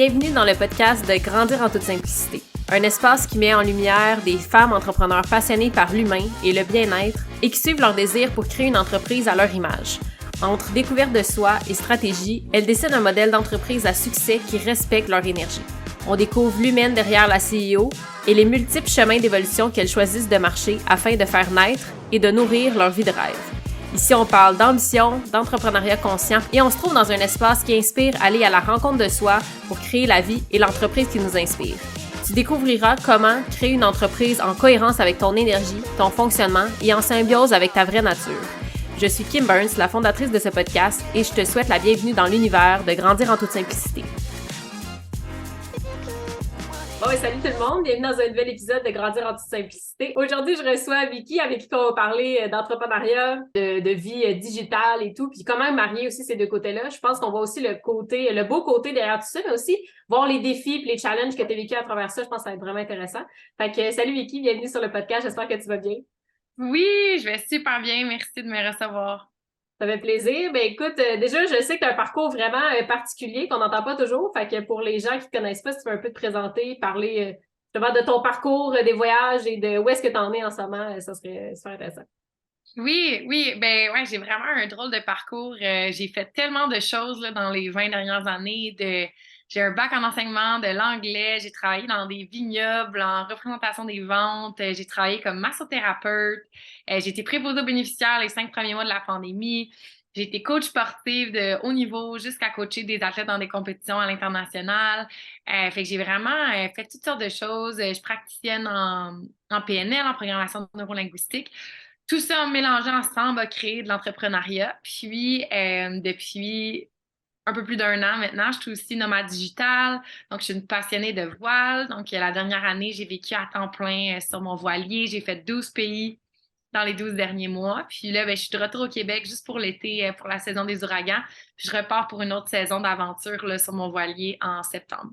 Bienvenue dans le podcast de Grandir en toute simplicité, un espace qui met en lumière des femmes entrepreneurs passionnées par l'humain et le bien-être et qui suivent leur désir pour créer une entreprise à leur image. Entre découverte de soi et stratégie, elles dessinent un modèle d'entreprise à succès qui respecte leur énergie. On découvre l'humaine derrière la CEO et les multiples chemins d'évolution qu'elles choisissent de marcher afin de faire naître et de nourrir leur vie de rêve. Ici, on parle d'ambition, d'entrepreneuriat conscient et on se trouve dans un espace qui inspire à aller à la rencontre de soi pour créer la vie et l'entreprise qui nous inspire. Tu découvriras comment créer une entreprise en cohérence avec ton énergie, ton fonctionnement et en symbiose avec ta vraie nature. Je suis Kim Burns, la fondatrice de ce podcast, et je te souhaite la bienvenue dans l'univers de Grandir en toute simplicité. Bon, salut tout le monde, bienvenue dans un nouvel épisode de Grandir en toute simplicité. Aujourd'hui, je reçois Vicky avec qui on va parler d'entrepreneuriat, de vie digitale et tout, puis comment marier aussi ces deux côtés-là. Je pense qu'on voit aussi le beau côté derrière tout ça, mais aussi voir les défis et les challenges que tu as vécu à travers ça. Je pense que ça va être vraiment intéressant. Fait que salut Vicky, bienvenue sur le podcast, j'espère que tu vas bien. Oui, je vais super bien, merci de me recevoir. Ça fait plaisir. Ben écoute, déjà, je sais que tu as un parcours vraiment particulier qu'on n'entend pas toujours. Fait que pour les gens qui ne te connaissent pas, si tu veux un peu te présenter, parler justement de ton parcours, des voyages et de où est-ce que tu en es en ce moment, ça serait super intéressant. Oui, ben ouais, j'ai vraiment un drôle de parcours. J'ai fait tellement de choses là, dans les 20 dernières années. J'ai un bac en enseignement de l'anglais, j'ai travaillé dans des vignobles en représentation des ventes, j'ai travaillé comme massothérapeute, j'ai été préposée aux bénéficiaires les 5 premiers mois de la pandémie. J'ai été coach sportive de haut niveau jusqu'à coacher des athlètes dans des compétitions à l'international. Fait que j'ai vraiment fait toutes sortes de choses. Je praticienne en PNL, en programmation neurolinguistique. Tout ça mélangé ensemble a créé de l'entrepreneuriat. Puis, depuis un peu plus d'1 an maintenant, je suis aussi nomade digital. Donc, je suis une passionnée de voile. Donc, la dernière année, j'ai vécu à temps plein sur mon voilier. J'ai fait 12 pays dans les 12 derniers mois. Puis là, ben, je suis de retour au Québec juste pour l'été, pour la saison des ouragans. Puis je repars pour une autre saison d'aventure là, sur mon voilier en septembre.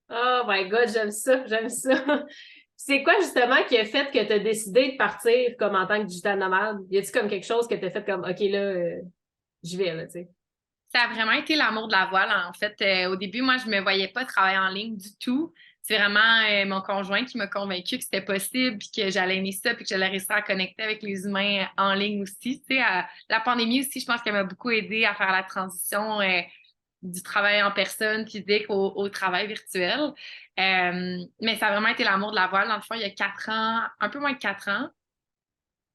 Oh my God, j'aime ça, j'aime ça. C'est quoi justement qui a fait que tu as décidé de partir comme en tant que digital nomade? Y a-t-il comme quelque chose que tu as fait comme, OK, là, j'y vais, là, tu sais? Ça a vraiment été l'amour de la voile. En fait, au début, moi, je me voyais pas travailler en ligne du tout. C'est vraiment mon conjoint qui m'a convaincu que c'était possible, puis que j'allais aimer ça, puis que j'allais réussir à connecter avec les humains en ligne aussi. Tu sais, la pandémie aussi, je pense qu'elle m'a beaucoup aidé à faire la transition du travail en personne physique au travail virtuel. Mais ça a vraiment été l'amour de la voile. Dans le fond, il y a 4 ans, un peu moins de 4 ans.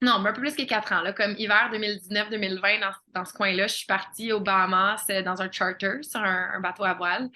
Non, mais un peu plus que 4 ans, là, comme hiver 2019-2020, dans ce coin-là, je suis partie aux Bahamas dans un charter, sur un bateau à voile.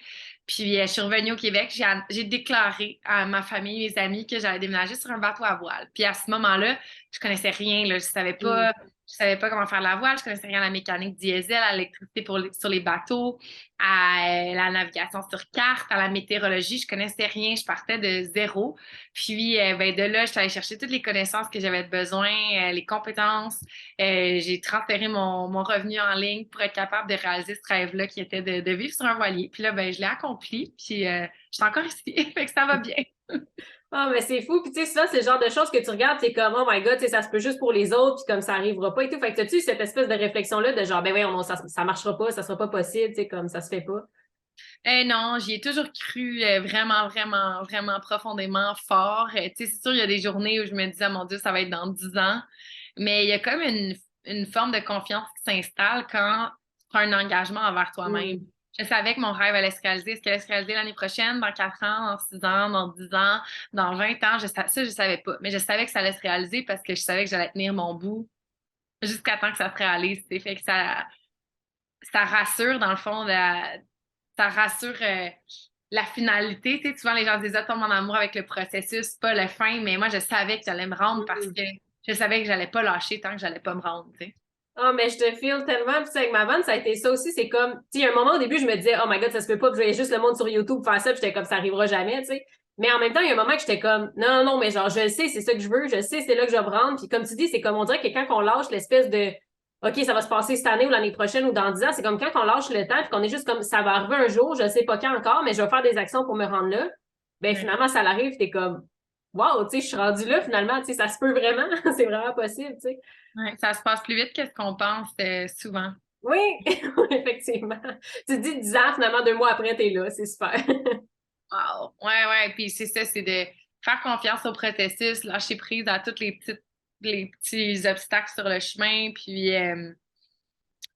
Puis, je suis revenue au Québec. J'ai déclaré à ma famille, mes amis, que j'allais déménager sur un bateau à voile. Puis, à ce moment-là, je connaissais rien, là. Je savais pas comment faire la voile. Je connaissais rien à la mécanique diesel, à l'électricité sur les bateaux, à la navigation sur carte, à la météorologie. Je connaissais rien. Je partais de zéro. Puis, ben, de là, je suis allée chercher toutes les connaissances que j'avais besoin, les compétences. J'ai transféré mon revenu en ligne pour être capable de réaliser ce rêve-là qui était de vivre sur un voilier. Puis là, ben, je l'ai accompli. Puis, je suis encore ici. Fait que ça va bien. Ah, mais c'est fou. Puis, tu sais, souvent, c'est le genre de choses que tu regardes, c'est comme, oh my God, tu sais, ça se peut juste pour les autres, puis comme ça arrivera pas et tout. Fait que t'as-tu cette espèce de réflexion-là de genre, ben oui, ça marchera pas, ça sera pas possible, tu sais, comme ça se fait pas. Non, j'y ai toujours cru vraiment, vraiment, vraiment profondément fort. Tu sais, c'est sûr, il y a des journées où je me disais, mon Dieu, ça va être dans 10 ans. Mais il y a comme une forme de confiance qui s'installe quand tu prends un engagement envers toi-même. Mm. Je savais que mon rêve allait se réaliser. Est-ce qu'elle allait se réaliser l'année prochaine, dans 4 ans, dans 6 ans, dans 10 ans, dans 20 ans? Ça, je savais pas. Mais je savais que ça allait se réaliser parce que je savais que j'allais tenir mon bout jusqu'à temps que ça se réalise. Tu sais. Fait que ça rassure, dans le fond, ça rassure la finalité. Tu sais, souvent, les gens disent, tombent en amour avec le processus, pas la fin, mais moi, je savais que j'allais me rendre parce que je savais que j'allais pas lâcher tant que j'allais pas me rendre, tu sais. Ah, mais je te feel tellement. Puis, avec ma vanne, ça a été ça aussi. C'est comme, tu sais, un moment au début, je me disais, oh my God, ça se peut pas que je voyais juste le monde sur YouTube faire ça. Puis, j'étais comme, ça arrivera jamais, tu sais. Mais en même temps, il y a un moment que j'étais comme, non, non, non, mais genre, je le sais, c'est ça que je veux. Je sais, c'est là que je vais me rendre. Puis, comme tu dis, c'est comme, on dirait que quand on lâche l'espèce de, OK, ça va se passer cette année ou l'année prochaine ou dans 10 ans, c'est comme quand on lâche le temps, puis qu'on est juste comme, ça va arriver un jour, je sais pas quand encore, mais je vais faire des actions pour me rendre là. Ben, Ouais. finalement, ça l'arrive, t'es comme, wow, tu sais, je suis rendue là, finalement, tu sais, ça se peut vraiment. C'est vraiment possible, tu sais. Ouais, ça se passe plus vite que ce qu'on pense souvent. Oui, effectivement. Tu te dis 10 ans, finalement, 2 mois après, t'es là. C'est super. Wow. Ouais. Puis c'est ça, c'est de faire confiance au processus, lâcher prise à tous les petits obstacles sur le chemin. Puis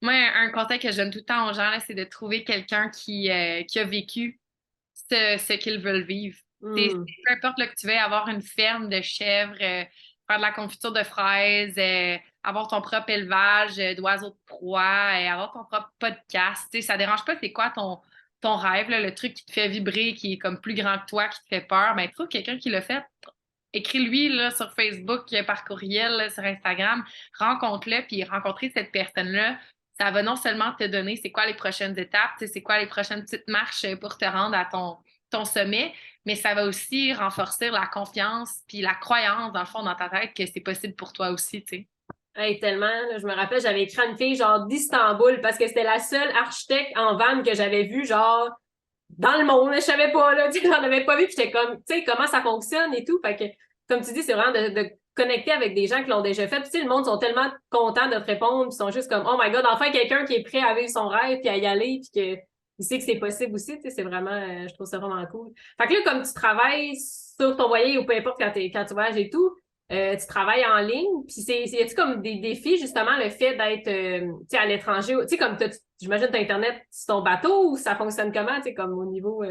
moi, un conseil que je donne tout le temps aux gens, là, c'est de trouver quelqu'un qui a vécu ce qu'ils veulent vivre. Hmm. Peu importe là, que tu veux avoir une ferme de chèvres, faire de la confiture de fraises, avoir ton propre élevage d'oiseaux de proie, avoir ton propre podcast. Ça dérange pas c'est quoi ton rêve, là, le truc qui te fait vibrer, qui est comme plus grand que toi, qui te fait peur. Ben, trouve quelqu'un qui l'a fait. Écris-lui là, sur Facebook, par courriel, là, sur Instagram, rencontre-le, puis rencontrer cette personne-là, ça va non seulement te donner c'est quoi les prochaines étapes, c'est quoi les prochaines petites marches pour te rendre à ton sommet, mais ça va aussi renforcer la confiance puis la croyance, dans le fond, dans ta tête que c'est possible pour toi aussi, tu sais. Hey, tellement, là, je me rappelle, j'avais écrit à une fille, genre, d'Istanbul, parce que c'était la seule architecte en van que j'avais vue, genre, dans le monde, là, je savais pas, là, tu sais, j'en avais pas vu, puis j'étais comme, tu sais, comment ça fonctionne et tout. Fait que, comme tu dis, c'est vraiment de connecter avec des gens qui l'ont déjà fait. Puis, tu sais, le monde sont tellement contents de te répondre, puis ils sont juste comme, oh my God, enfin quelqu'un qui est prêt à vivre son rêve, puis à y aller, puis que il sait que c'est possible aussi, tu sais, c'est vraiment, je trouve ça vraiment cool. Fait que là, comme tu travailles sur ton voilier ou peu importe quand tu voyages et tout, tu travailles en ligne, puis y a-tu comme des défis, justement, le fait d'être, tu sais, à l'étranger, tu sais, comme j'imagine que t'as Internet sur ton bateau, ou ça fonctionne comment, tu sais, comme au niveau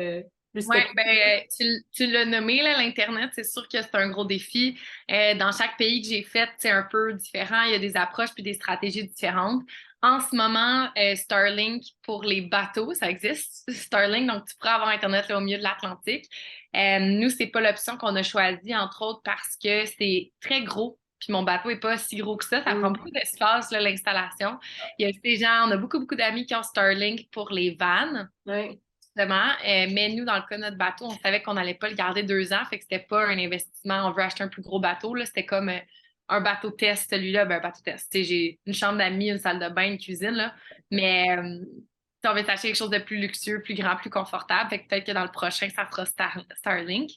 plus Oui, technique? ben, tu l'as nommé, là, l'Internet, c'est sûr que c'est un gros défi. Dans chaque pays que j'ai fait, c'est un peu différent. Il y a des approches puis des stratégies différentes. En ce moment, Starlink pour les bateaux, ça existe. Starlink, donc tu pourras avoir Internet là, au milieu de l'Atlantique. Nous, c'est pas l'option qu'on a choisie, entre autres, parce que c'est très gros. Puis mon bateau est pas si gros que ça prend beaucoup d'espace, là, l'installation. Il y a des gens, on a beaucoup d'amis qui ont Starlink pour les vannes. Ouais. Justement, mais nous, dans le cas de notre bateau, on savait qu'on n'allait pas le garder 2 ans, fait que c'était pas un investissement. On veut acheter un plus gros bateau, là. C'était comme un bateau test, celui-là, ben un bateau test. Tu sais, j'ai une chambre d'amis, une salle de bain, une cuisine, là. Mais on va s'acheter quelque chose de plus luxueux, plus grand, plus confortable. Fait que peut-être que dans le prochain, ça sera Starlink.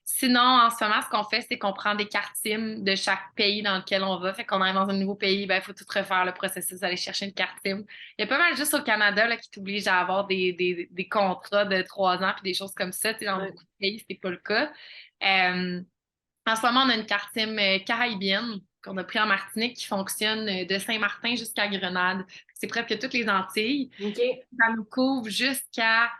Sinon, en ce moment, ce qu'on fait, c'est qu'on prend des cartes SIM de chaque pays dans lequel on va. Fait qu'on arrive dans un nouveau pays, ben, il faut tout refaire le processus d'aller chercher une carte SIM. Il y a pas mal juste au Canada là, qui t'oblige à avoir des contrats de 3 ans puis des choses comme ça. Tu sais, dans Ouais. beaucoup de pays, c'est pas le cas. En ce moment, on a une carte SIM caribéenne qu'on a pris en Martinique qui fonctionne de Saint-Martin jusqu'à Grenade. C'est presque toutes les Antilles. OK. Ça nous couvre jusqu'à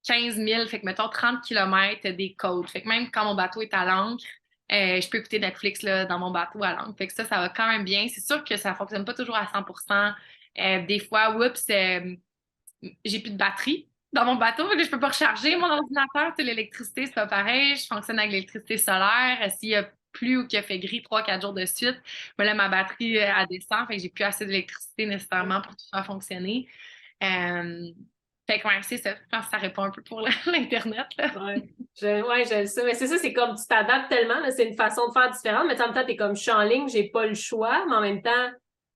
15 000, fait que mettons 30 kilomètres des côtes. Fait que même quand mon bateau est à l'ancre, je peux écouter Netflix là, dans mon bateau à l'ancre. Fait que ça va quand même bien. C'est sûr que ça ne fonctionne pas toujours à 100%. Des fois, oups, j'ai plus de batterie dans mon bateau, fait que je peux pas recharger mon ordinateur. Tu sais, l'électricité, c'est pas pareil. Je fonctionne avec l'électricité solaire. S'il y a plu ou qu'il a fait gris 3-4 jours de suite, ben là, ma batterie, elle descend. Fait que j'ai plus assez d'électricité nécessairement pour tout faire fonctionner. Euh, Fait que ouais, c'est ça. Je pense que ça répond un peu pour l'Internet, là. Ouais. Je le sais. Mais c'est ça, c'est comme tu t'adaptes tellement, là, c'est une façon de faire différente, mais en même temps, t'es comme je suis en ligne, j'ai pas le choix, mais en même temps,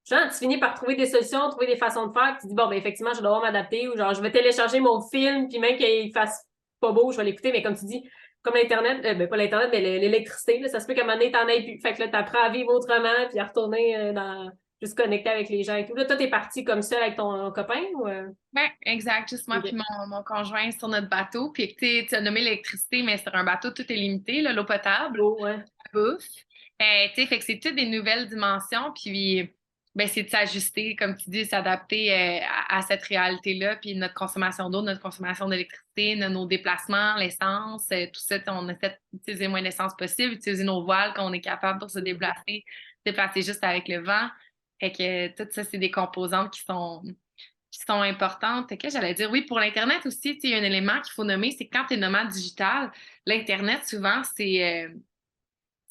genre, tu finis par trouver des solutions, trouver des façons de faire, puis tu dis, bon, ben, effectivement, je dois devoir m'adapter, ou genre, je vais télécharger mon film, puis même qu'il fasse pas beau, je vais l'écouter, mais comme tu dis, comme l'Internet, ben, pas l'Internet, mais l'électricité, là, ça se peut qu'à un moment donné, t'en aies plus. Fait que là, t'apprends à vivre autrement, puis à retourner juste connecter avec les gens et tout. Là, toi, t'es parti comme ça avec ton copain, ou? Ouais, exact. Juste moi Ok. puis mon conjoint sur notre bateau. Puis tu as nommé l'électricité, mais sur un bateau, tout est limité, là, l'eau potable, Oh, ouais. la bouffe. Tu sais, fait que c'est toutes des nouvelles dimensions. Puis ben, c'est de s'ajuster, comme tu dis, s'adapter à cette réalité-là. Puis notre consommation d'eau, notre consommation d'électricité, nos déplacements, l'essence, tout ça, on essaie d'utiliser le moins d'essence possible, utiliser nos voiles qu'on est capable pour se déplacer juste avec le vent. Fait que tout ça, c'est des composantes qui sont importantes. Que j'allais dire, oui, pour l'Internet aussi, il y a un élément qu'il faut nommer, c'est quand tu es nomade digital, l'Internet, souvent, c'est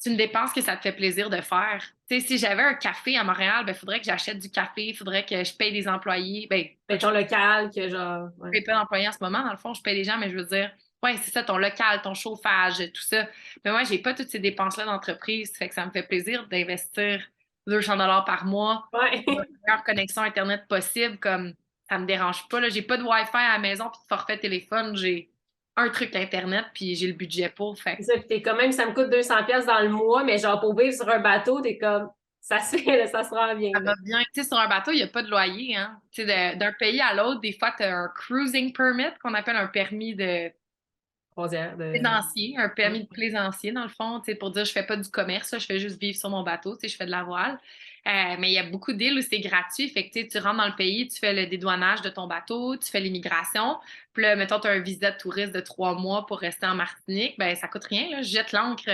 une dépense que ça te fait plaisir de faire. Tu sais, si j'avais un café à Montréal, il faudrait que j'achète du café, il faudrait que je paye des employés. Ben, ton local, que genre, Je ouais. paye pas d'employés en ce moment, dans le fond, je paye des gens, mais je veux dire, ouais, c'est ça, ton local, ton chauffage, tout ça. Mais moi, j'ai pas toutes ces dépenses-là d'entreprise, fait que ça me fait plaisir d'investir 200 $ par mois Ouais. pour la meilleure connexion Internet possible, comme ça me dérange pas. Là. J'ai pas de Wi-Fi à la maison puis de forfait téléphone, j'ai un truc Internet puis j'ai le budget pour. Fait C'est ça, puis t'es quand même, ça me coûte 200 pièces dans le mois, mais genre pour vivre sur un bateau, t'es comme, ça se fait, là, ça se rend bien. Ça Là. va bien. Tu sais, sur un bateau, il n'y a pas de loyer, hein. Tu sais, d'un pays à l'autre, des fois, tu as un cruising permit, qu'on appelle un permis de Croisière de... plaisancier, un permis de plaisancier, dans le fond, tu sais, pour dire je fais pas du commerce, là, je fais juste vivre sur mon bateau, tu sais, je fais de la voile. Mais il y a beaucoup d'îles où c'est gratuit. Fait que tu sais, tu rentres dans le pays, tu fais le dédouanage de ton bateau, tu fais l'immigration. Puis là, mettons, tu as un visa de touriste de 3 mois pour rester en Martinique, ben ça coûte rien, là. Je jette l'ancre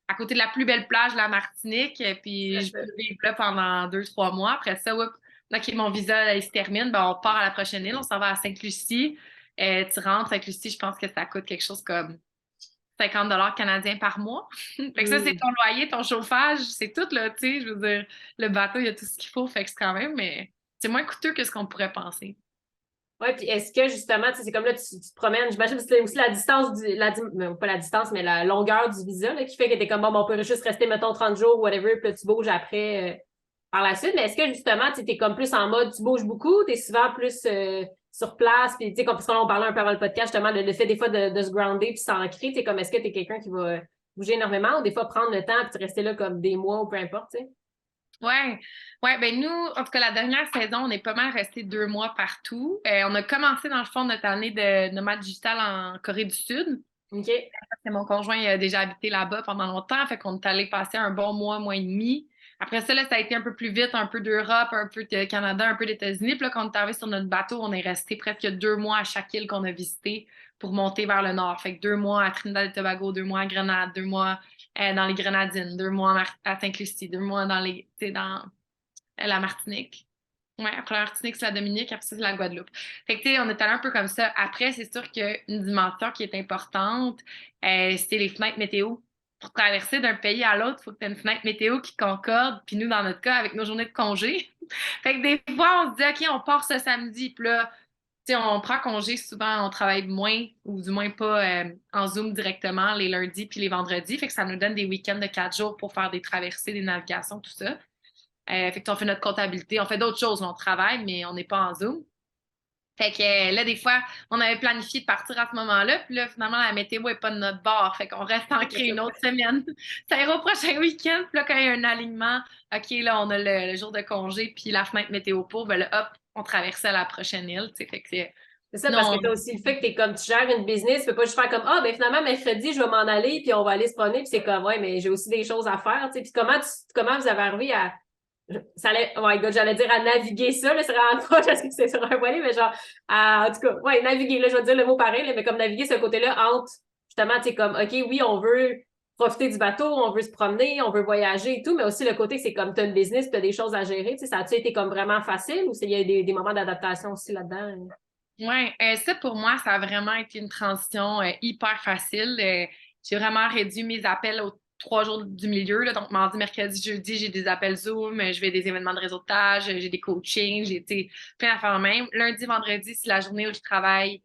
à côté de la plus belle plage de la Martinique, puis je peux vivre là pendant 2, 3 mois. Après ça, whoop, là, que mon visa il se termine, ben, on part à la prochaine île, on s'en va à Sainte-Lucie. Tu rentres à Sainte-Lucie, je pense que ça coûte quelque chose comme 50 $ canadiens par mois. Fait que ça, c'est ton loyer, ton chauffage, c'est tout, là, tu sais, je veux dire, le bateau, il y a tout ce qu'il faut, fait que c'est quand même, mais c'est moins coûteux que ce qu'on pourrait penser. Oui, puis est-ce que justement, tu sais, c'est comme là, tu te promènes, j'imagine que c'est aussi la distance, pas la distance, mais la longueur du visa là, qui fait que t'es comme, bon, on peut juste rester, mettons, 30 jours, whatever, puis là, tu bouges après par la suite. Mais est-ce que justement, tu es comme plus en mode, tu bouges beaucoup, tu es souvent plus sur place, puis tu sais, parce qu'on parlait un peu avant le podcast, justement, le fait des fois de se grounder puis s'ancrer, tu sais, comme est-ce que tu es quelqu'un qui va bouger énormément ou des fois prendre le temps puis rester là comme des mois ou peu importe, tu sais? Ouais, ouais, ben nous, en tout cas, la dernière saison, on est pas mal resté 2 mois partout. On a commencé, dans le fond, notre année de nomade digital en Corée du Sud. OK. C'est mon conjoint il a déjà habité là-bas pendant longtemps, fait qu'on est allé passer un bon mois, mois et demi. Après ça, là, ça a été un peu plus vite, un peu d'Europe, un peu de Canada, un peu d'États-Unis. Puis là, quand on est arrivé sur notre bateau, on est resté presque 2 mois à chaque île qu'on a visité pour monter vers le nord. Fait que 2 mois à Trinidad et Tobago, 2 mois à Grenade, 2 mois dans les Grenadines, 2 mois à Sainte-Lucie, 2 mois dans dans la Martinique. Ouais, après la Martinique, c'est la Dominique, après ça, c'est la Guadeloupe. Fait que, tu sais, on est allé un peu comme ça. Après, c'est sûr qu'une dimension qui est importante, c'est les fenêtres météo. Pour traverser d'un pays à l'autre, il faut que tu aies une fenêtre météo qui concorde. Puis nous, dans notre cas, avec nos journées de congé. Fait que des fois, on se dit, OK, on part ce samedi. Puis là, tu sais, on prend congé souvent, on travaille moins, ou du moins pas en Zoom directement les lundis puis les vendredis. Fait que ça nous donne des week-ends de 4 jours pour faire des traversées, des navigations, tout ça. Fait qu'on fait notre comptabilité, on fait d'autres choses, on travaille, mais on n'est pas en Zoom. Fait que là, des fois, on avait planifié de partir à ce moment-là, puis là, finalement, la météo n'est pas de notre bord. Fait qu'on reste ancré une autre semaine. Ça ira au prochain week-end, puis là, quand il y a un alignement, OK, là, on a le jour de congé, puis la fenêtre météo pour, ben là, hop, on traversait la prochaine île, tu sais. Fait que C'est ça, parce non, que tu as aussi le fait que t'es comme tu gères une business, tu peux pas juste faire comme ah ben finalement mercredi je vais m'en aller puis on va aller se promener puis c'est comme ouais mais j'ai aussi des choses à faire, tu sais. Puis comment vous avez arrivé à ça allait, oh my God, j'allais dire à naviguer ça, là, c'est vraiment pas parce que c'est sur un voilier, mais genre en tout cas, ouais, naviguer, là, je vais dire le mot pareil, là, mais comme naviguer ce côté-là entre justement, tu sais, comme OK, oui, on veut profiter du bateau, on veut se promener, on veut voyager et tout, mais aussi le côté que c'est comme tu as une business, tu as des choses à gérer, tu sais, ça a-tu été comme vraiment facile ou il y a des moments d'adaptation aussi là-dedans? ouais, ça pour moi, ça a vraiment été une transition hyper facile. J'ai vraiment réduit mes appels aux 3 jours du milieu. Là. Donc, mardi, mercredi, jeudi, j'ai des appels Zoom, je vais à des événements de réseautage, j'ai des coachings, j'ai plein d'affaires même. Lundi, vendredi, c'est la journée où je travaille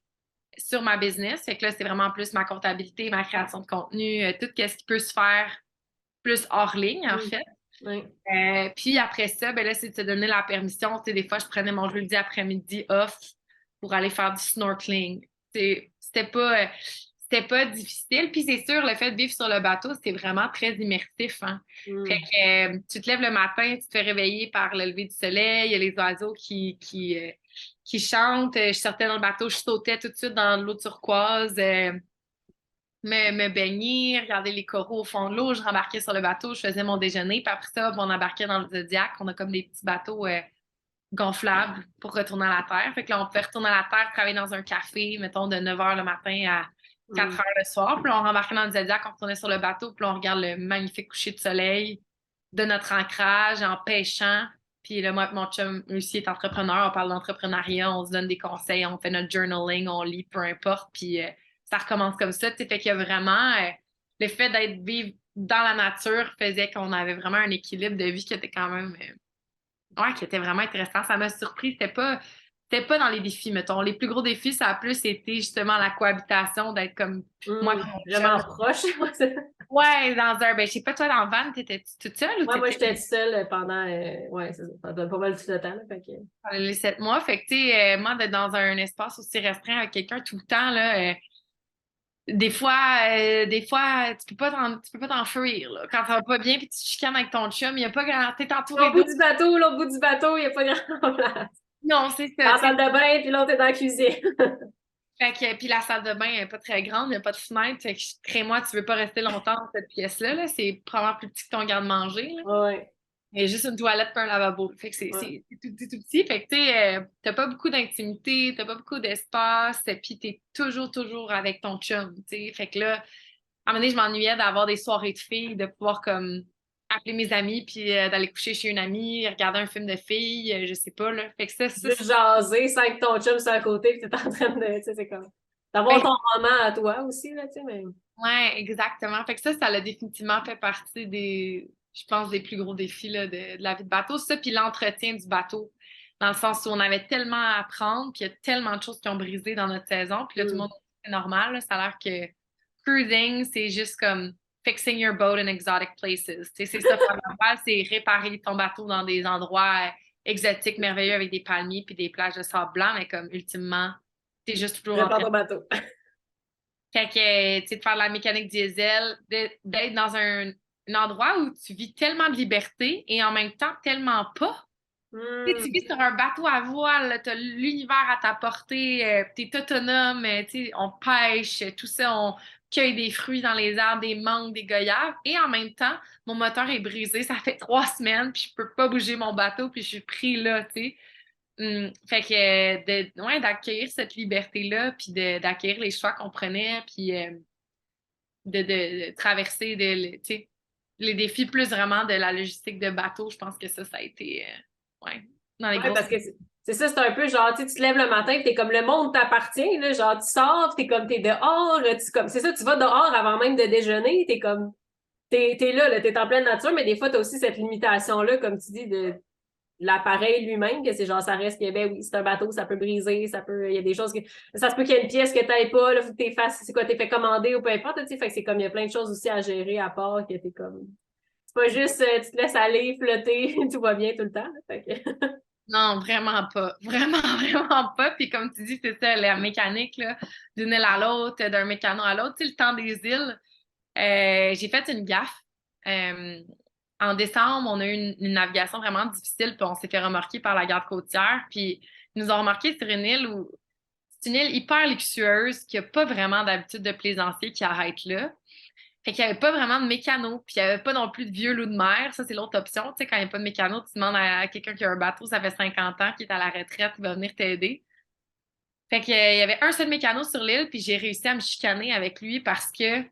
sur ma business. Fait que là, c'est vraiment plus ma comptabilité, ma création de contenu, tout ce qui peut se faire plus hors ligne, en fait. Oui. Puis après ça, ben là, c'est de se donner la permission. Tu sais, des fois, je prenais mon jeudi après-midi off pour aller faire du snorkeling. C'était pas difficile. Puis c'est sûr, le fait de vivre sur le bateau, c'est vraiment très immersif. Hein? Fait que tu te lèves le matin, tu te fais réveiller par le lever du soleil, il y a les oiseaux qui chantent. Je sortais dans le bateau, je sautais tout de suite dans l'eau turquoise. Me baigner, regarder les coraux au fond de l'eau, je rembarquais sur le bateau, je faisais mon déjeuner, puis après ça, on embarquait dans le Zodiac. On a comme des petits bateaux gonflables pour retourner à la Terre. Fait que là, on pouvait retourner à la Terre, travailler dans un café, mettons, de 9 h le matin à 4 h le soir. Puis là, on rembarquait dans le Zodiac, on retournait sur le bateau, puis là, on regarde le magnifique coucher de soleil de notre ancrage en pêchant. Puis là, moi et mon chum aussi est entrepreneur, on parle d'entrepreneuriat, on se donne des conseils, on fait notre journaling, on lit, peu importe. Puis ça recommence comme ça. Fait qu'il y a vraiment le fait d'être vivre dans la nature faisait qu'on avait vraiment un équilibre de vie qui était quand même ouais, qui était vraiment intéressant. Ça m'a surpris. C'était pas dans les défis, mettons. Les plus gros défis, ça a plus été justement la cohabitation, d'être comme moi et mon Vraiment chum. proche. Ouais, dans un. Ben, je sais pas, toi, dans le van, t'étais toute seule ou Moi, t'étais. j'étais seule pendant ouais, c'est ça, pendant pas mal tout le temps. Là, fait que... Pendant les 7 mois. Fait que, tu sais, moi, d'être dans un espace aussi restreint avec quelqu'un tout le temps, là, des fois, tu peux pas t'enfuir, là. Quand ça va pas bien puis tu te chicanes avec ton chum, il y a pas grand... T'es entouré d'eau. L'autre bout du bateau, il n'y a pas grand place. Non, c'est Dans ça, la tu sais. salle de bain, puis l'autre est dans la cuisine. Fait que, puis la salle de bain elle est pas très grande, il n'y a pas de fenêtre. Fait que, crée-moi, tu veux pas rester longtemps dans cette pièce-là, là. C'est probablement plus petit que ton garde-manger, là. Ouais. Il y a juste une toilette et un lavabo. Fait que Ouais. c'est tout petit. Fait que, tu sais, t'as pas beaucoup d'intimité, t'as pas beaucoup d'espace, puis t'es toujours avec ton chum, tu sais. Fait que là, à un moment donné, je m'ennuyais d'avoir des soirées de filles, de pouvoir, comme, appeler mes amis, puis d'aller coucher chez une amie, regarder un film de filles, je sais pas, là. Fait que ça, Juste jaser sans que ton chum soit à côté, puis t'es en train de, tu sais, c'est comme, d'avoir ben, ton moment à toi aussi, là, tu sais, mais... ouais, exactement. Fait que ça a définitivement fait partie je pense, des plus gros défis là, de la vie de bateau. Ça, puis l'entretien du bateau. Dans le sens où on avait tellement à apprendre, puis il y a tellement de choses qui ont brisé dans notre saison. Puis là, tout le monde, c'est normal. Là, ça a l'air que cruising, c'est juste comme fixing your boat in exotic places. Tu sais, c'est ça, faire l'affaire, c'est réparer ton bateau dans des endroits exotiques, merveilleux, avec des palmiers puis des plages de sable blanc, mais comme, ultimement, t'es juste toujours en Prépare train ton bateau. fait que, tu sais, de faire de la mécanique diesel, d'être dans un endroit où tu vis tellement de liberté et en même temps tellement pas. Tu sais, tu vis sur un bateau à voile, tu as l'univers à ta portée, tu es autonome, tu sais, on pêche, tout ça, on cueille des fruits dans les arbres, des mangues, des goyaves. Et en même temps, mon moteur est brisé, ça fait 3 semaines, puis je peux pas bouger mon bateau, puis je suis pris là, tu sais. Fait que ouais, d'accueillir cette liberté-là, puis d'accueillir les choix qu'on prenait, puis de traverser tu sais, les défis plus vraiment de la logistique de bateau, je pense que ça a été ouais, dans les Ouais, grosses. parce que c'est ça, c'est un peu genre, tu sais, tu te lèves le matin, puis t'es comme le monde t'appartient, là, genre, tu sors, puis t'es comme, t'es dehors, comme, c'est ça, tu vas dehors avant même de déjeuner, t'es comme, t'es là, t'es en pleine nature, mais des fois, t'as aussi cette limitation-là, comme tu dis, de l'appareil lui-même, que c'est genre, ça reste que, ben oui, c'est un bateau, ça peut briser, il y a des choses ça se peut qu'il y ait une pièce que t'aies pas, là, faut que t'es fasses, c'est quoi, t'es fait commander ou peu importe, tu sais, fait que c'est comme, il y a plein de choses aussi à gérer à part que t'es comme, c'est pas juste, tu te laisses aller, flotter, tout va bien tout le temps, là, fait que... Non, vraiment pas. Vraiment, vraiment pas. Puis comme tu dis, c'est ça, la mécanique, là, d'une île à l'autre, d'un mécano à l'autre. Tu sais, le temps des îles, j'ai fait une gaffe. Euh, En décembre, on a eu une navigation vraiment difficile, puis on s'est fait remorquer par la garde côtière. Puis ils nous ont remorqué sur une île où c'est une île hyper luxueuse, qui n'a pas vraiment d'habitude de plaisancier qui arrête là. Fait qu'il n'y avait pas vraiment de mécano, puis il n'y avait pas non plus de vieux loup de mer. Ça, c'est l'autre option. Tu sais, quand il n'y a pas de mécano, tu demandes à quelqu'un qui a un bateau, ça fait 50 ans, qui est à la retraite, il va venir t'aider. Fait qu'il y avait un seul mécano sur l'île, puis j'ai réussi à me chicaner avec lui parce que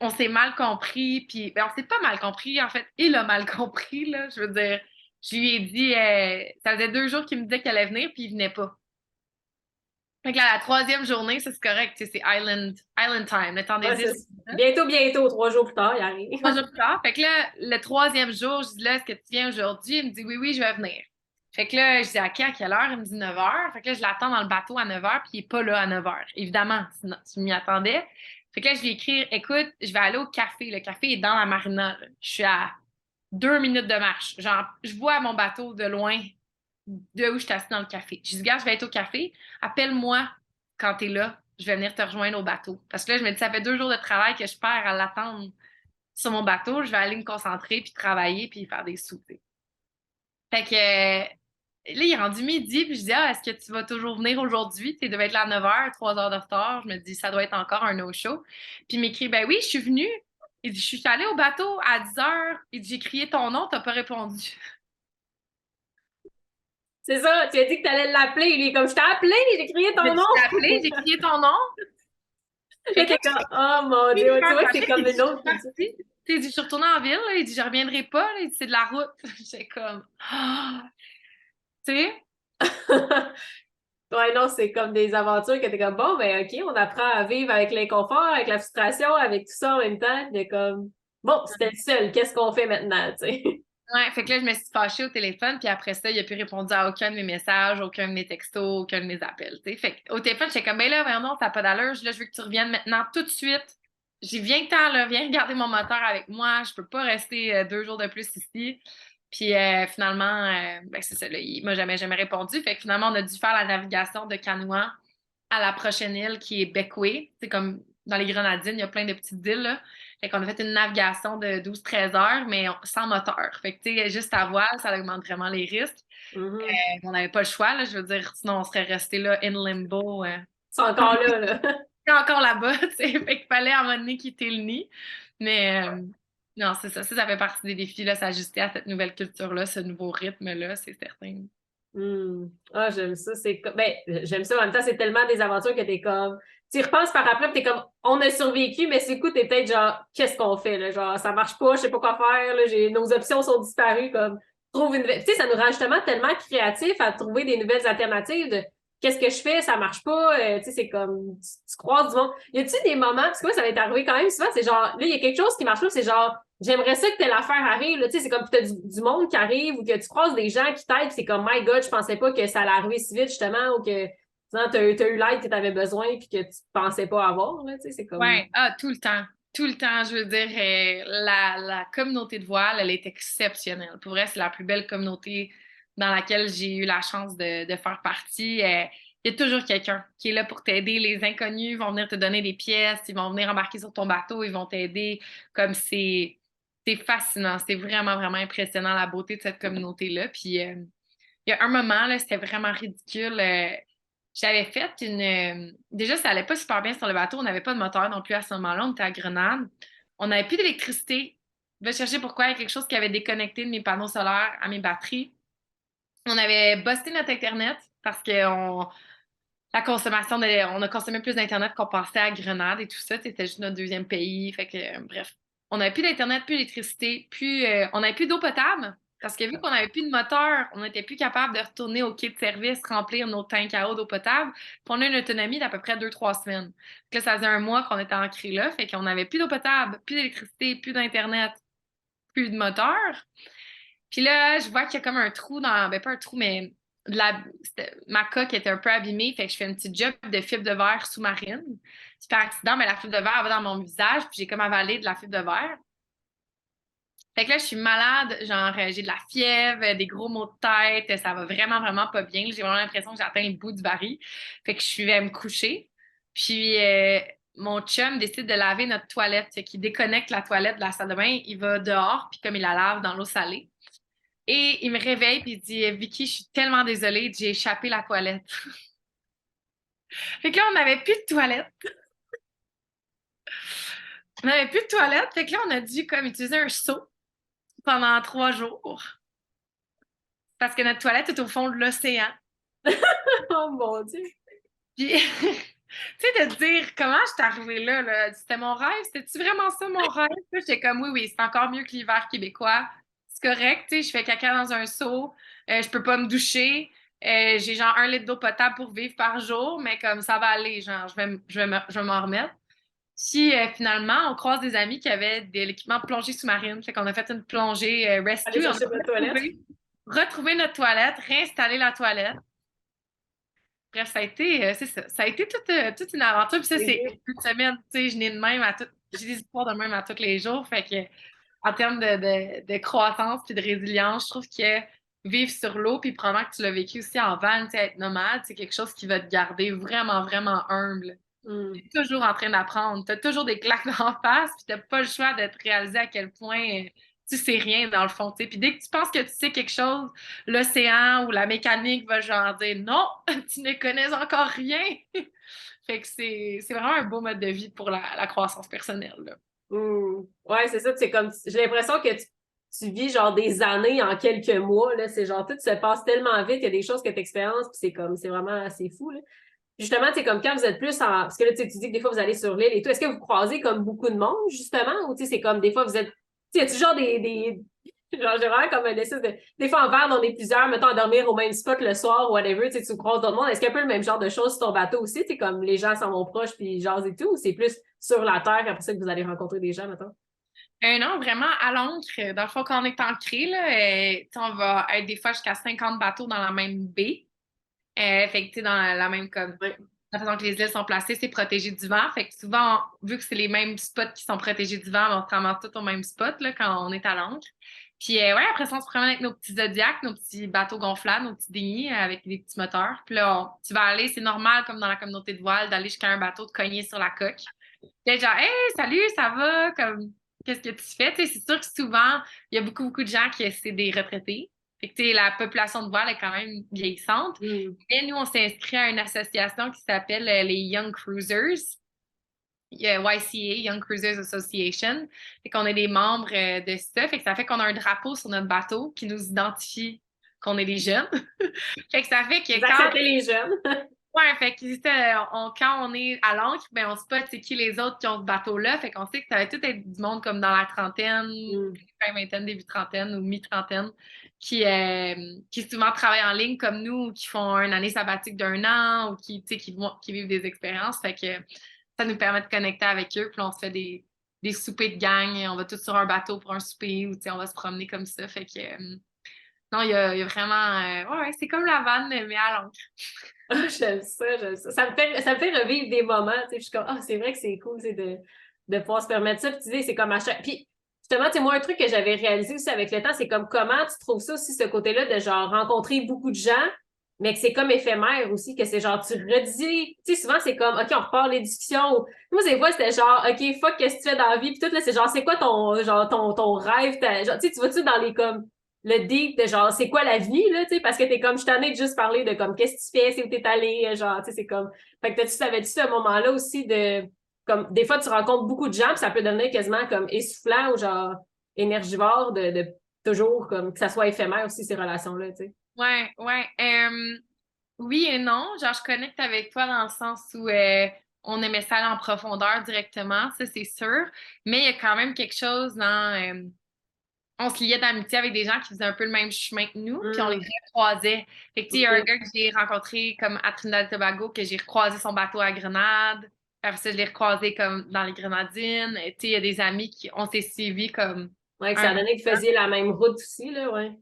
on s'est mal compris, puis ben, on s'est pas mal compris, en fait, il a mal compris, là, je veux dire, je lui ai dit, ça faisait 2 jours qu'il me disait qu'il allait venir, puis il venait pas. Fait que là, la troisième journée, ça c'est correct, tu sais, c'est Island Time, le temps Ouais, des îles. bientôt, 3 jours plus tard, il arrive. 3 jours plus tard, fait que là, le troisième jour, je dis là, est-ce que tu viens aujourd'hui? Il me dit oui, je vais venir. Fait que là, je dis à quelle heure? Il me dit 9h. Fait que là, je l'attends dans le bateau à 9h, puis il n'est pas là à 9h. Évidemment, tu m'y attendais. Fait que là, je lui écris, écoute, je vais aller au café. Le café est dans la marina, là. Je suis à 2 minutes de marche. Genre, je vois mon bateau de loin de où je suis assise dans le café. Je dis, gars, je vais être au café. Appelle-moi quand tu es là. Je vais venir te rejoindre au bateau. Parce que là, je me dis, ça fait 2 jours de travail que je perds à l'attendre sur mon bateau. Je vais aller me concentrer, puis travailler, puis faire des sous. Fait que là, il est rendu midi, puis je dis, ah, est-ce que tu vas toujours venir aujourd'hui? Tu devais être là à 9h, 3 heures de retard. Je me dis, ça doit être encore un no-show. Puis il m'écrit, ben oui, je suis venue. Il dit, je suis allée au bateau à 10h. Il dit, j'ai crié ton nom, t'as pas répondu. C'est ça, tu as dit que tu allais l'appeler. Lui, comme je t'ai appelé, j'ai crié ton nom. J'ai appelé, j'ai crié ton nom. Fait Là, que t'es comme, oh mon il Dieu, me tu vois que c'est fait comme il dit, une je suis autre culture. partie. Il dit, je suis retournée en ville. Là. Il dit, je reviendrai pas. Là. Il dit, c'est de la route. J'étais comme, ah. Tu sais? Ouais, non, c'est comme des aventures que t'es comme, bon, ben, OK, on apprend à vivre avec l'inconfort, avec la frustration, avec tout ça en même temps. T'es comme, bon, c'était le seul, qu'est-ce qu'on fait maintenant, tu sais? Ouais, fait que là, je me suis fâchée au téléphone, puis après ça, il a plus répondu à aucun de mes messages, aucun de mes textos, aucun de mes appels, tu sais. Fait qu'au téléphone, j'étais comme, ben là, vraiment, t'as pas d'allure, là, je veux que tu reviennes maintenant, tout de suite. J'ai viens que t'en là, viens regarder mon moteur avec moi, je peux pas rester 2 jours de plus ici. Puis finalement, ben c'est ça, là, il m'a jamais répondu. Fait que finalement, on a dû faire la navigation de Canoa à la prochaine île qui est Bequia. C'est comme dans les Grenadines, il y a plein de petites îles, là. Fait qu'on a fait une navigation de 12-13 heures, mais sans moteur. Fait que, tu sais, juste à voile, ça augmente vraiment les risques. Mhm. On n'avait pas le choix, là, je veux dire, sinon on serait resté là in limbo. C'est encore là, là. Encore là-bas, tu sais. Fait qu'il fallait à un moment donné quitter le nid. Mais non, c'est ça. Ça fait partie des défis, là, s'ajuster à cette nouvelle culture-là, ce nouveau rythme-là, c'est certain. Ah, j'aime ça. Ben, j'aime ça. En même temps, c'est tellement des aventures que t'es comme. Tu y repenses par après, puis t'es comme, on a survécu, mais c'est coup, t'es peut-être genre, qu'est-ce qu'on fait, là? Genre, ça marche pas, je sais pas quoi faire, là, nos options sont disparues, comme, trouve une. Tu sais, ça nous rend justement tellement créatifs à trouver des nouvelles alternatives de qu'est-ce que je fais, ça marche pas, tu sais, c'est comme, tu croises du monde. Y a-tu des moments, parce que moi, ça va arrivé quand même souvent, c'est genre, là, il y a quelque chose qui marche pas, c'est genre, j'aimerais ça que telle affaire arrive, là, tu sais, c'est comme que t'as du monde qui arrive ou que tu croises des gens qui t'aident, c'est comme, my God, je pensais pas que ça allait arriver si vite, justement, ou que, t'as eu l'aide que t'avais besoin puis que tu pensais pas avoir, là, tu sais, c'est comme... Ouais, tout le temps. Tout le temps, je veux dire, la communauté de voile, elle est exceptionnelle. Pour vrai, c'est la plus belle communauté dans laquelle j'ai eu la chance de faire partie. Il y a toujours quelqu'un qui est là pour t'aider. Les inconnus vont venir te donner des pièces, ils vont venir embarquer sur ton bateau, ils vont t'aider. Comme c'est fascinant, c'est vraiment, vraiment impressionnant la beauté de cette communauté-là. Puis il y a un moment, là, c'était vraiment ridicule. J'avais fait déjà, ça allait pas super bien sur le bateau. On n'avait pas de moteur non plus à ce moment-là. On était à Grenade. On n'avait plus d'électricité. Je vais chercher pourquoi. Il y a quelque chose qui avait déconnecté de mes panneaux solaires à mes batteries. On avait busté notre Internet parce que la consommation, on a consommé plus d'Internet qu'on pensait à Grenade et tout ça. C'était juste notre deuxième pays. Fait que, bref. On n'avait plus d'Internet, plus d'électricité, on n'avait plus d'eau potable. Parce que vu qu'on n'avait plus de moteur, on n'était plus capable de retourner au quai de service, remplir nos tanks à eau d'eau potable. Puis on a une autonomie d'à peu près 2-3 semaines. Donc là, ça faisait un mois qu'on était ancré là. Fait qu'on n'avait plus d'eau potable, plus d'électricité, plus d'Internet, plus de moteur. Puis là, je vois qu'il y a comme un trou dans. Ben, pas un trou, mais ma coque était un peu abîmée. Fait que je fais un petit job de fibre de verre sous-marine. Puis par accident, mais la fibre de verre elle va dans mon visage. Puis j'ai comme avalé de la fibre de verre. Fait que là, je suis malade. Genre, j'ai de la fièvre, des gros maux de tête. Ça va vraiment, vraiment pas bien. J'ai vraiment l'impression que j'ai atteint le bout du baril. Fait que je suis allée me coucher. Puis mon chum décide de laver notre toilette. Fait qu'il déconnecte la toilette de la salle de bain. Il va dehors. Puis comme il la lave dans l'eau salée. Et il me réveille puis il dit Vicky, je suis tellement désolée, j'ai échappé la toilette. Fait que là, on n'avait plus de toilette. On n'avait plus de toilette. Fait que là, on a dû comme utiliser un seau pendant 3 jours. Parce que notre toilette est au fond de l'océan. Oh mon Dieu! Puis, tu sais, de te dire comment je suis arrivée là, là. C'était mon rêve. C'était-tu vraiment ça mon rêve? J'étais comme oui, c'est encore mieux que l'hiver québécois. C'est correct, tu sais, je fais caca dans un seau, je peux pas me doucher, j'ai genre 1 litre d'eau potable pour vivre par jour, mais comme ça va aller, genre, je vais m'en remettre. Puis finalement, on croise des amis qui avaient de l'équipement de plongée sous-marine. Fait qu'on a fait une plongée Allez rescue, on chercher a votre toilette. retrouvé notre toilette, réinstallé la toilette. Bref, ça a été, c'est ça. Ça a été toute une aventure. Puis ça, c'est une semaine, tu sais, j'ai des histoires de même à tous les jours. Fait que en termes de croissance puis de résilience, je trouve que vivre sur l'eau, puis probablement que tu l'as vécu aussi en van, tu sais, être nomade, c'est quelque chose qui va te garder vraiment, vraiment humble. Tu es toujours en train d'apprendre. Tu as toujours des claques en face, puis tu n'as pas le choix de te réaliser à quel point tu sais rien dans le fond. Tu sais. Puis dès que tu penses que tu sais quelque chose, l'océan ou la mécanique va genre dire non, tu ne connais encore rien. Fait que c'est vraiment un beau mode de vie pour la croissance personnelle. Là. Ouais, c'est ça. C'est comme, j'ai l'impression que tu vis genre des années en quelques mois. Là. C'est genre, tout se passe tellement vite, il y a des choses que tu expériences, puis c'est comme, c'est vraiment assez fou. Là. Justement, c'est comme quand vous êtes plus en. Parce que là, tu dis que des fois, vous allez sur l'île et tout. Est-ce que vous croisez comme beaucoup de monde, justement? Ou tu sais, c'est comme des fois, vous êtes. Tu sais, y a toujours des. Genre, j'ai vraiment comme un espèce de. Des fois, en van, on est plusieurs, mettons, à dormir au même spot le soir, whatever. Tu sais, tu croises d'autres monde. Est-ce qu'il y a un peu le même genre de choses sur ton bateau aussi? Tu sais, comme les gens s'en vont proches puis ils jasent et tout? Ou c'est plus sur la terre après ça que vous allez rencontrer des gens, mettons? Non, vraiment à l'ancre. Dans le fond, quand on est ancré, là, tu sais, on va être des fois jusqu'à 50 bateaux dans la même baie. Fait que, tu sais, dans la même comme. Ouais. La façon que les îles sont placées, c'est protégé du vent. Fait que souvent, vu que c'est les mêmes spots qui sont protégés du vent, on se ramasse tous au même spot là, quand on est à l'ancre. Puis ouais, après ça, on se promène avec nos petits Zodiacs, nos petits bateaux gonflables, nos petits dinghies avec des petits moteurs. Puis là, tu vas aller, c'est normal, comme dans la communauté de voile, d'aller jusqu'à un bateau, de cogner sur la coque. Puis genre, hey, salut, ça va? Comme, qu'est-ce que tu fais? Tu sais, c'est sûr que souvent, il y a beaucoup, beaucoup de gens qui c'est des retraités. Fait que, tu sais, la population de voile est quand même vieillissante. Mm. Mais nous, on s'est inscrit à une association qui s'appelle les Young Cruisers. YCA, Young Cruisers Association. Fait qu'on est des membres de ça. Fait que ça fait qu'on a un drapeau sur notre bateau qui nous identifie qu'on est des jeunes. Fait que ça fait que Vous acceptez les jeunes. ouais, fait que quand on est à l'ancre, ben on spot c'est qui les autres qui ont ce bateau-là. Fait qu'on sait que ça va tout être du monde comme dans la trentaine, fin vingtaine, début trentaine ou mi-trentaine, qui souvent travaillent en ligne comme nous, ou qui font une année sabbatique d'un an, ou qui vivent des expériences. Fait que ça nous permet de connecter avec eux. Puis là, on se fait des soupers de gang, et on va tous sur un bateau pour un souper, ou on va se promener comme ça. Fait que non, il y a vraiment. Ouais, c'est comme la vanne, mais à l'encre. J'aime ça, j'aime ça. Ça me fait revivre des moments, tu sais, je suis comme, ah, c'est vrai que c'est cool, tu sais, de pouvoir se permettre ça. Puis tu sais, c'est comme à chaque... Puis justement, tu sais, moi, un truc que j'avais réalisé aussi avec le temps, c'est comme comment tu trouves ça aussi, ce côté-là de genre rencontrer beaucoup de gens, mais que c'est comme éphémère aussi, que c'est genre, tu redis, tu sais, souvent, c'est comme, OK, on repart les discussions. Moi, des fois, c'était genre, OK, fuck, qu'est-ce que tu fais dans la vie? Puis tout, là, c'est genre, c'est quoi ton rêve? Genre, tu sais, tu vas-tu dans les comme le deep de genre c'est quoi la vie là, tu sais, parce que t'es comme je t'en ai juste parlé de comme qu'est-ce que tu fais, c'est où t'es allé, genre tu sais c'est comme fait que t'avais-tu ce moment-là aussi de comme des fois tu rencontres beaucoup de gens puis ça peut devenir quasiment comme essoufflant ou genre énergivore de toujours comme que ça soit éphémère aussi ces relations-là, tu sais. Ouais, ouais. Oui et non. Genre, je connecte avec toi dans le sens où on aimait ça aller en profondeur directement, ça c'est sûr. Mais il y a quand même quelque chose dans. On se liait d'amitié avec des gens qui faisaient un peu le même chemin que nous, puis on les recroisait. Fait que, tu sais, il y a un gars que j'ai rencontré comme à Trinidad et Tobago, que j'ai recroisé son bateau à Grenade. Après ça, je l'ai recroisé comme dans les Grenadines. Tu sais, il y a des amis qui, on s'est suivis comme Ouais, que ça un a donné que vous faisiez la même route aussi, là, ouais.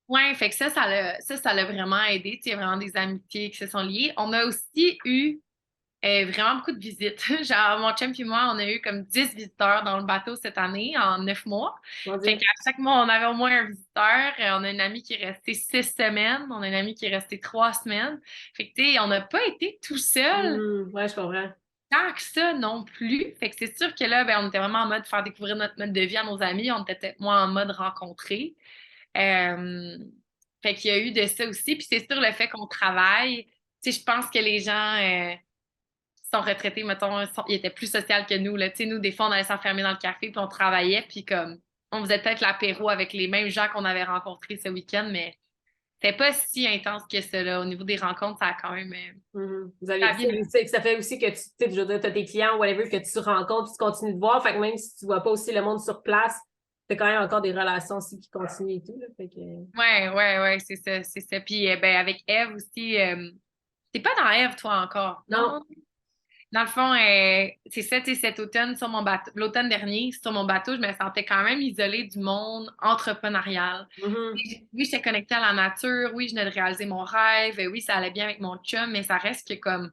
ouais, fait que ça l'a vraiment aidé. Tu sais, il y a vraiment des amitiés qui se sont liées. On a aussi eu vraiment beaucoup de visites. Genre, mon chum et moi, on a eu comme 10 visiteurs dans le bateau cette année, en 9 mois. Mon Fait Dieu. qu'à chaque mois, on avait au moins un visiteur. On a une amie qui est restée 6 semaines. On a une amie qui est restée 3 semaines. Fait que, tu sais, on n'a pas été tout seul Ouais, je comprends. tant que ça non plus. Fait que c'est sûr que là, ben, on était vraiment en mode faire découvrir notre mode de vie à nos amis. On était peut-être moins en mode rencontrer. Euh, Fait qu'il y a eu de ça aussi. Puis c'est sûr, le fait qu'on travaille, tu sais, je pense que les gens qui sont retraités, mettons, ils étaient plus sociaux que nous, là. Tu sais, nous, des fois, on allait s'enfermer dans le café, puis on travaillait, puis comme, on faisait peut-être l'apéro avec les mêmes gens qu'on avait rencontrés ce week-end, mais c'était pas si intense que ça, là. Au niveau des rencontres, ça a quand même... Vous avez, ça a bien... tu sais, ça fait aussi que tu sais, je veux dire, t'as tes clients, whatever, que tu rencontres, puis tu continues de voir. Fait que même si tu vois pas aussi le monde sur place, t'as quand même encore des relations aussi qui continuent et tout, là. Fait que... Ouais, c'est ça, c'est ça. Puis, ben, avec Eve aussi, t'es pas dans Eve, toi, encore, Non. non? Dans le fond, c'est ça, tu sais, cet automne, sur mon bateau, l'automne dernier, sur mon bateau, je me sentais quand même isolée du monde entrepreneurial. Oui, j'étais connectée à la nature, oui, je venais de réaliser mon rêve, oui, ça allait bien avec mon chum, mais ça reste que comme,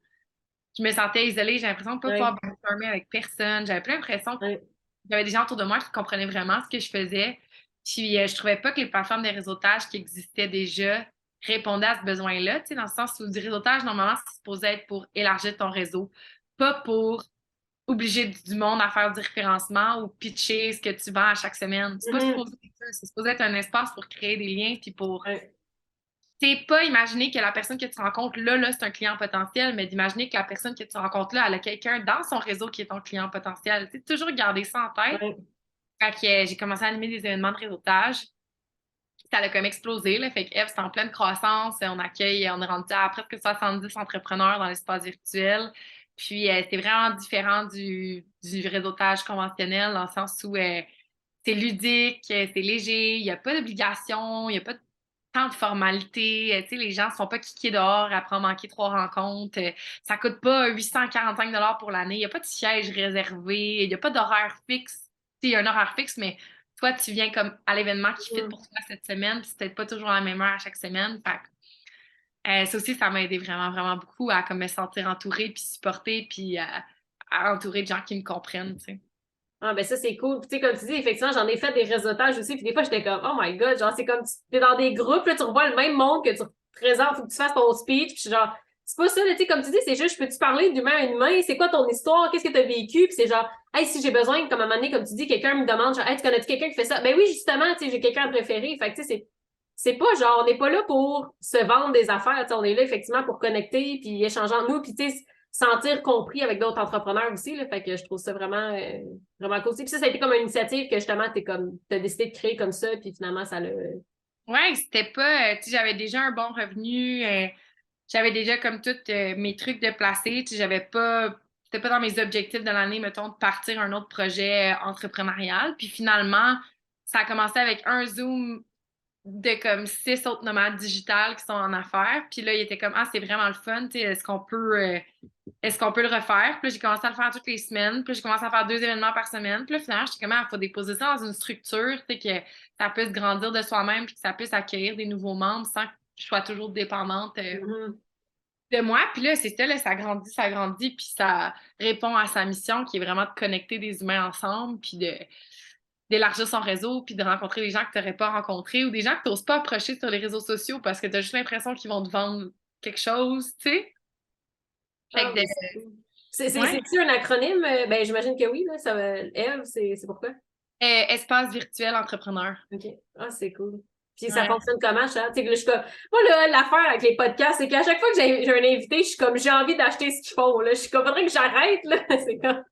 je me sentais isolée, j'ai l'impression de ne pas Ouais. pouvoir brainstormer avec personne, j'avais plus l'impression qu'il Ouais. y avait des gens autour de moi qui comprenaient vraiment ce que je faisais, puis je trouvais pas que les plateformes de réseautage qui existaient déjà répondaient à ce besoin-là, tu sais, dans le sens où du réseautage, normalement, c'est supposé être pour élargir ton réseau, pas pour obliger du monde à faire du référencement ou pitcher ce que tu vends à chaque semaine. C'est pas supposé être ça. C'est supposé être un espace pour créer des liens puis pour. Ouais. C'est pas imaginer que la personne que tu rencontres là, c'est un client potentiel, mais d'imaginer que la personne que tu rencontres là, elle a quelqu'un dans son réseau qui est ton client potentiel. Tu sais, toujours garder ça en tête. Ouais. Fait que j'ai commencé à animer des événements de réseautage. Ça a comme explosé. Là. Fait que Eve, c'est en pleine croissance. On est rendu à presque 70 entrepreneurs dans l'espace virtuel. Puis, c'est vraiment différent du réseautage conventionnel dans le sens où c'est ludique, c'est léger, il n'y a pas d'obligation, il n'y a pas tant de formalités. Tu sais, les gens ne se font pas kicker dehors après en manquer 3 rencontres. Ça ne coûte pas 845 $ pour l'année. Il n'y a pas de siège réservé. Il n'y a pas d'horaire fixe. Tu sais, il y a un horaire fixe, mais toi, tu viens comme à l'événement qui fit pour toi cette semaine, puis c'est peut-être pas toujours la même heure à chaque semaine. Fait ça aussi, ça m'a aidé vraiment, vraiment beaucoup à comme, me sentir entourée, puis supportée, puis à entourer de gens qui me comprennent, tu sais. Ah, ben ça, c'est cool. Puis, tu sais, comme tu dis, effectivement, j'en ai fait des réseautages aussi. Puis des fois, j'étais comme, oh my God, genre, c'est comme, t'es dans des groupes, là, tu revois le même monde que tu représentes, faut que tu fasses ton speech. Puis genre, c'est pas ça, tu sais, comme tu dis, c'est juste, peux-tu parler d'humain à humain? C'est quoi ton histoire? Qu'est-ce que t'as vécu? Puis c'est genre, hey, si j'ai besoin, comme à un moment donné, comme tu dis, quelqu'un me demande, genre, hey, tu connais-tu quelqu'un qui fait ça? Ben oui, justement, tu sais, j'ai quelqu'un à préférer. Fait que, tu sais, c'est pas genre, on n'est pas là pour se vendre des affaires, tu sais, on est là, effectivement, pour connecter, puis échanger entre nous, puis, tu sais, sentir compris avec d'autres entrepreneurs aussi, là. Fait que je trouve ça vraiment cool. Puis ça a été comme une initiative que, justement, t'as décidé de créer comme ça, puis finalement, ça l'a... Ouais, c'était pas, tu sais, j'avais déjà un bon revenu, j'avais déjà comme tous mes trucs de placer, tu sais, c'était pas dans mes objectifs de l'année, mettons, de partir un autre projet entrepreneurial. Puis finalement, ça a commencé avec un Zoom de comme 6 autres nomades digitales qui sont en affaires. Puis là, il était comme, ah, c'est vraiment le fun, tu sais, est-ce qu'on peut le refaire? Puis là, j'ai commencé à le faire toutes les semaines. Puis là, j'ai commencé à faire 2 événements par semaine. Puis là, finalement, j'étais comme, il faut déposer ça dans une structure, tu sais, que ça puisse grandir de soi-même puis que ça puisse accueillir des nouveaux membres sans que je sois toujours dépendante de moi. Puis là, c'est ça, là, ça grandit, puis ça répond à sa mission qui est vraiment de connecter des humains ensemble, puis d'élargir son réseau, puis de rencontrer des gens que tu n'aurais pas rencontrés ou des gens que tu n'oses pas approcher sur les réseaux sociaux parce que tu as juste l'impression qu'ils vont te vendre quelque chose, tu sais. Fait Ah, que mais c'est cool. ouais. C'est-tu un acronyme? Ben, j'imagine que oui, là. Eve, c'est pourquoi? Espace virtuel entrepreneur. OK. Ah, c'est cool. Puis ça Ouais. fonctionne comment, Charles? Tu sais, que là, je suis comme... Moi, là, l'affaire avec les podcasts, c'est qu'à chaque fois que j'ai un invité, je suis comme, j'ai envie d'acheter ce qu'ils font, là. Je suis comme, faudrait que j'arrête, là. C'est comme...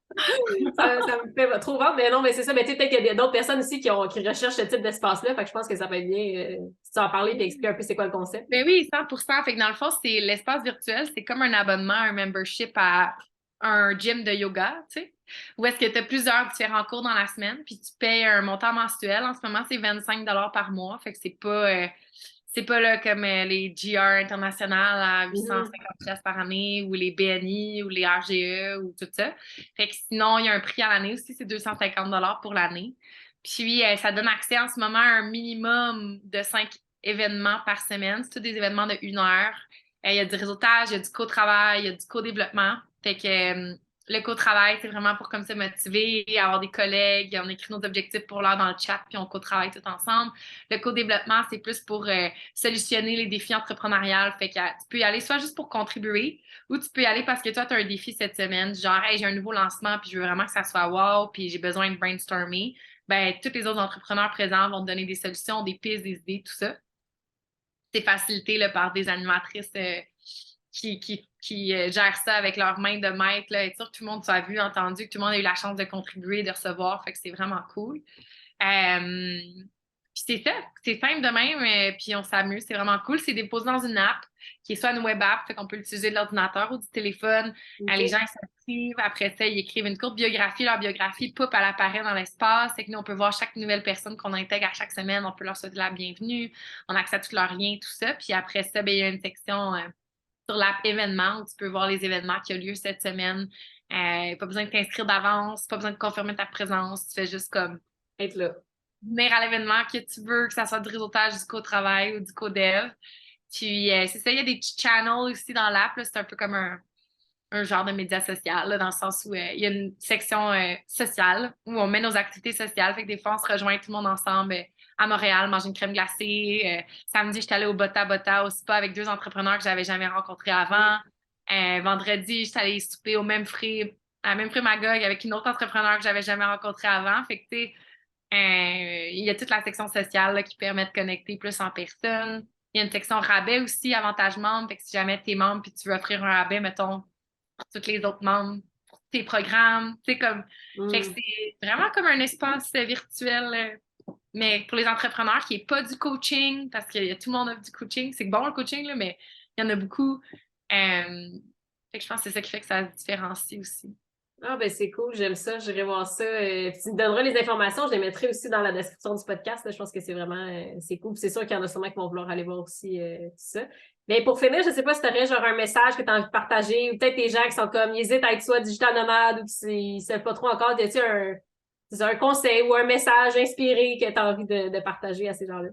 ça me fait trop vendre. Mais non, mais c'est ça. Mais tu sais, peut-être qu'il y a d'autres personnes aussi qui recherchent ce type d'espace-là. Fait que je pense que ça peut être bien, si tu en parler et expliquer un peu c'est quoi le concept. Ben oui, 100%. Fait que dans le fond, c'est l'espace virtuel, c'est comme un abonnement, un membership à un gym de yoga, tu sais, où est-ce que tu as plusieurs différents cours dans la semaine, puis tu payes un montant mensuel. En ce moment, c'est 25 $ par mois. Fait que c'est pas là comme les GR internationales à 850 $ par année, ou les BNI, ou les RGE, ou tout ça. Fait que sinon, il y a un prix à l'année aussi, c'est 250 $ pour l'année. Puis, ça donne accès en ce moment à un minimum de 5 événements par semaine. C'est tous des événements de 1 heure. Il y a du réseautage, il y a du co-travail, il y a du co-développement. Fait que le co-travail, c'est vraiment pour comme se motiver, avoir des collègues, on écrit nos objectifs pour l'heure dans le chat, puis on co-travaille tout ensemble. Le co-développement, c'est plus pour solutionner les défis entrepreneuriales. Fait que tu peux y aller soit juste pour contribuer, ou tu peux y aller parce que toi, tu as un défi cette semaine, genre, hey, j'ai un nouveau lancement, puis je veux vraiment que ça soit wow, puis j'ai besoin de brainstormer. Ben, tous les autres entrepreneurs présents vont te donner des solutions, des pistes, des idées, tout ça. C'est facilité là, par des animatrices qui gèrent ça avec leurs mains de maître. Là, être sûr que tout le monde soit vu, entendu, que tout le monde a eu la chance de contribuer, de recevoir. Fait que c'est vraiment cool. Puis c'est ça, c'est simple de même, puis on s'amuse, c'est vraiment cool. C'est déposé dans une app qui est soit une web app, fait qu'on peut l'utiliser de l'ordinateur ou du téléphone. Okay. Les gens s'inscrivent, après ça, ils écrivent une courte biographie. Leur biographie, poup, elle apparaît dans l'espace. Fait que nous, on peut voir chaque nouvelle personne qu'on intègre à chaque semaine. On peut leur souhaiter la bienvenue. On a accès à tous leurs liens, tout ça. Puis après ça, ben, il y a une section sur l'app événements où tu peux voir les événements qui ont lieu cette semaine. Pas besoin de t'inscrire d'avance, pas besoin de confirmer ta présence. Tu fais juste comme être là. Venir à l'événement que tu veux, que ça soit du réseautage, du co-travail ou du co-dev. Puis c'est ça, il y a des petits channels aussi dans l'app. C'est un peu comme un genre de média social, là, dans le sens où il y a une section sociale où on met nos activités sociales. Fait que des fois, on se rejoint tout le monde ensemble à Montréal, manger une crème glacée. Samedi, j'étais allée au Bota Bota, au spa avec 2 entrepreneurs que j'avais jamais rencontrés avant. Vendredi, j'étais allée souper à même Free Magog avec une autre entrepreneur que j'avais jamais rencontrée avant. Fait que, tu sais, il y a toute la section sociale là, qui permet de connecter plus en personne. Il y a une section rabais aussi, avantage membre. Fait que si jamais tu es membre et tu veux offrir un rabais, mettons, pour tous les autres membres, pour tes programmes, tu sais, comme. Fait que c'est vraiment comme un espace virtuel, mais pour les entrepreneurs qui n'est pas du coaching, parce que tout le monde a du coaching. C'est bon le coaching, là, mais il y en a beaucoup. Fait que je pense que c'est ça qui fait que ça se différencie aussi. Ah, ben c'est cool, j'aime ça, j'irai voir ça. Tu me donneras les informations, je les mettrai aussi dans la description du podcast. Là. Je pense que c'est vraiment c'est cool. C'est sûr qu'il y en a sûrement qui vont vouloir aller voir aussi tout ça. Mais pour finir, je sais pas si tu aurais genre un message que tu as envie de partager, ou peut-être des gens qui sont comme, ils hésitent à être soit digital nomade ou qui ne savent pas trop encore. Y a-t-il un conseil ou un message inspiré que tu as envie de partager à ces gens-là?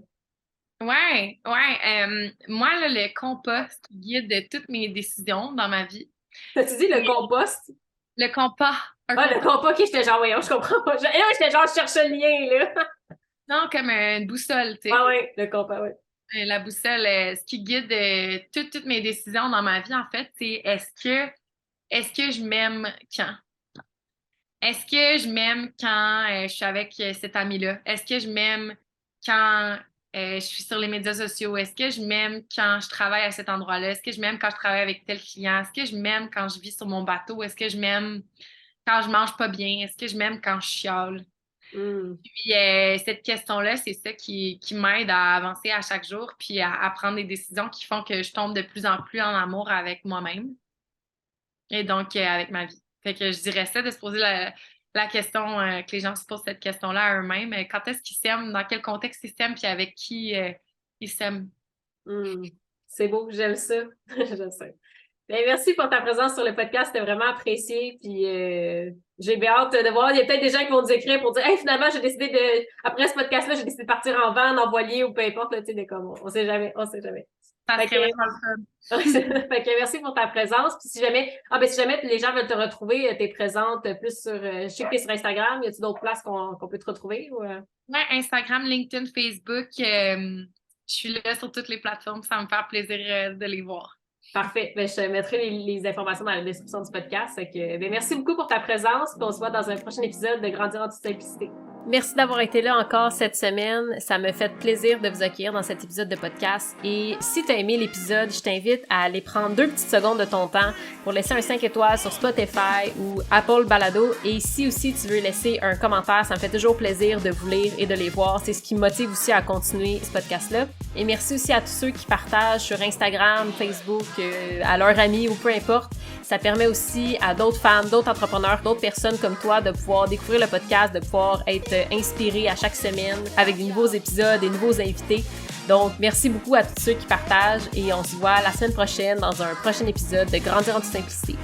Ouais. Moi, là, le compost guide de toutes mes décisions dans ma vie. T'as-tu dit le compost? Le compas. Le compas, ok, j'étais genre, voyons, je comprends pas. J'étais genre, je cherche le lien, là. Non, comme une boussole, tu sais. Ah ouais, le compas, ouais. La boussole, ce qui guide toutes mes décisions dans ma vie, en fait, c'est est-ce que je m'aime quand? Est-ce que je m'aime quand je suis avec cet ami-là? Est-ce que je m'aime quand je suis sur les médias sociaux? Est-ce que je m'aime quand je travaille à cet endroit-là? Est-ce que je m'aime quand je travaille avec tel client? Est-ce que je m'aime quand je vis sur mon bateau? Est-ce que je m'aime quand je mange pas bien? Est-ce que je m'aime quand je chiale? Puis cette question-là, c'est ça qui m'aide à avancer à chaque jour, puis à prendre des décisions qui font que je tombe de plus en plus en amour avec moi-même et donc avec ma vie. Fait que je dirais ça, de se poser la question, que les gens se posent cette question-là à eux-mêmes. Quand est-ce qu'ils s'aiment? Dans quel contexte ils s'aiment? Puis avec qui ils s'aiment? C'est beau, j'aime ça. J'aime ça. Bien, merci pour ta présence sur le podcast, c'était vraiment apprécié. Puis j'ai bien hâte de voir. Il y a peut-être des gens qui vont nous écrire pour dire hey, finalement, j'ai décidé après ce podcast-là, j'ai décidé de partir en van, en voilier ou peu importe, là, tu sais, de comme on sait jamais, on sait jamais. Ça serait vraiment le fun. Fait que merci pour ta présence. Puis si jamais les gens veulent te retrouver, t'es présente plus sur je sais que t'es sur Instagram, y a-t-il d'autres places qu'on peut te retrouver ou Ouais, Instagram, LinkedIn, Facebook. Je suis là sur toutes les plateformes. Ça va me faire plaisir de les voir. Parfait. Ben, je te mettrai les informations dans la description du podcast. Fait que, ben, merci beaucoup pour ta présence. Puis on se voit dans un prochain épisode de Grandir en toute simplicité. Merci d'avoir été là encore cette semaine. Ça me fait plaisir de vous accueillir dans cet épisode de podcast. Et si tu as aimé l'épisode, je t'invite à aller prendre 2 petites secondes de ton temps pour laisser un 5 étoiles sur Spotify ou Apple Balado. Et si aussi tu veux laisser un commentaire, ça me fait toujours plaisir de vous lire et de les voir. C'est ce qui me motive aussi à continuer ce podcast-là. Et merci aussi à tous ceux qui partagent sur Instagram, Facebook, à leurs amis ou peu importe. Ça permet aussi à d'autres femmes, d'autres entrepreneurs, d'autres personnes comme toi de pouvoir découvrir le podcast, de pouvoir être inspirés à chaque semaine avec des nouveaux épisodes, des nouveaux invités. Donc, merci beaucoup à tous ceux qui partagent et on se voit la semaine prochaine dans un prochain épisode de Grandir en toute simplicité.